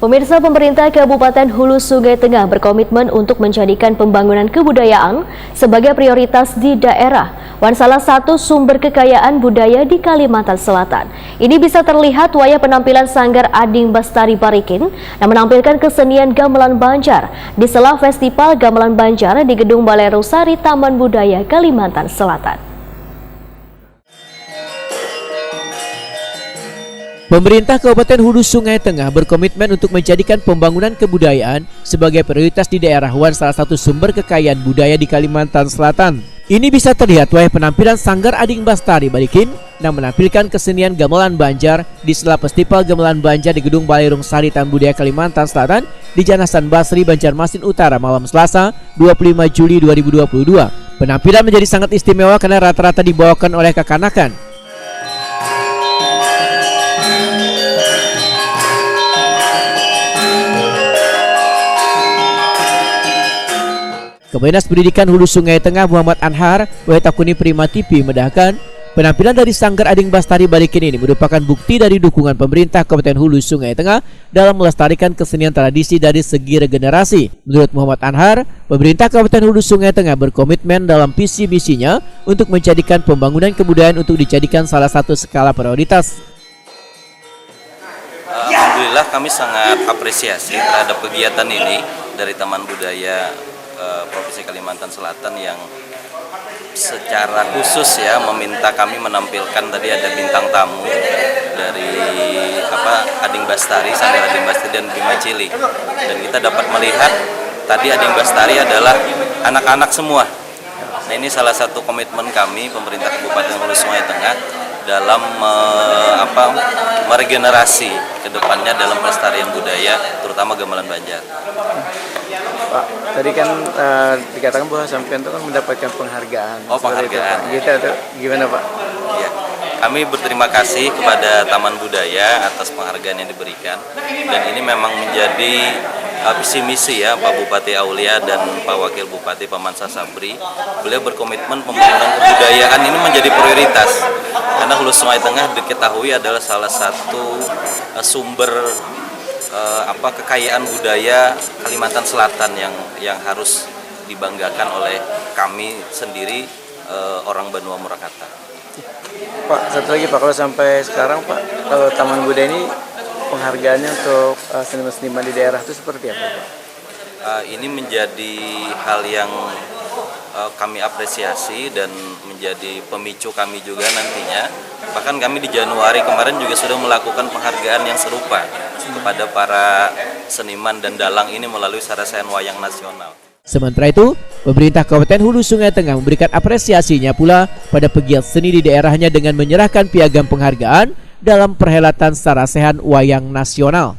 Pemirsa, pemerintah Kabupaten Hulu Sungai Tengah berkomitmen untuk menjadikan pembangunan kebudayaan sebagai prioritas di daerah, salah satu sumber kekayaan budaya di Kalimantan Selatan. Ini bisa terlihat wayah penampilan Sanggar Ading Bastari Barikin yang menampilkan kesenian gamelan Banjar di sela Festival Gamelan Banjar di Gedung Balai Rusari Taman Budaya Kalimantan Selatan. Pemerintah Kabupaten Hulu Sungai Tengah berkomitmen untuk menjadikan pembangunan kebudayaan sebagai prioritas di daerah salah satu sumber kekayaan budaya di Kalimantan Selatan. Ini bisa terlihat wayah penampilan Sanggar Ading Bastari Barikin yang menampilkan kesenian gamelan Banjar di sela Festival Gamelan Banjar di Gedung Balai Rusari Taman Budaya Kalimantan Selatan di Janasan Basri, Banjarmasin Utara malam Selasa 25 Juli 2022. Penampilan menjadi sangat istimewa karena rata-rata dibawakan oleh kekanakan. Kepala Dinas Pendidikan Hulu Sungai Tengah Muhammad Anhar Wetakuni Prima TV medahkan penampilan dari Sanggar Ading Bastari Barikin ini merupakan bukti dari dukungan pemerintah Kabupaten Hulu Sungai Tengah dalam melestarikan kesenian tradisi dari segi regenerasi. Menurut Muhammad Anhar, pemerintah Kabupaten Hulu Sungai Tengah berkomitmen dalam visi misinya untuk menjadikan pembangunan kebudayaan untuk dijadikan salah satu skala prioritas. Alhamdulillah kami sangat apresiasi terhadap kegiatan ini dari Taman Budaya Provinsi Kalimantan Selatan yang secara khusus ya meminta kami menampilkan, tadi ada bintang tamu dari Ading Bastari, Sanggar Ading Bastari dan Bima Cili, dan kita dapat melihat tadi Ading Bastari adalah anak-anak semua. Nah, ini salah satu komitmen kami pemerintah Kabupaten Hulu Sungai Tengah dalam meregenerasi kedepannya dalam pelestarian budaya terutama gamelan Banjar. Pak, tadi kan dikatakan bahwa sampean itu kan mendapatkan penghargaan. Oh, penghargaan. Gitu, gimana Pak? Ya, kami berterima kasih kepada Taman Budaya atas penghargaan yang diberikan, dan ini memang menjadi visi misi ya Pak Bupati Aulia dan Pak Wakil Bupati Pamansa Sabri. Beliau berkomitmen pembangunan kebudayaan ini menjadi prioritas karena Hulu Sungai Tengah diketahui adalah salah satu sumber kekayaan budaya Kalimantan Selatan yang harus dibanggakan oleh kami sendiri orang Banua Murakata. Pak, satu lagi Pak, kalau sampai sekarang Pak, kalau Taman Budaya ini penghargaannya untuk seniman-seniman di daerah itu seperti apa Pak? Ini menjadi hal yang kami apresiasi dan menjadi pemicu kami juga nantinya. Bahkan kami di Januari kemarin juga sudah melakukan penghargaan yang serupa kepada para seniman dan dalang ini melalui Sarasehan Wayang Nasional. Sementara itu, pemerintah Kabupaten Hulu Sungai Tengah memberikan apresiasinya pula pada pegiat seni di daerahnya dengan menyerahkan piagam penghargaan dalam perhelatan Sarasehan Wayang Nasional.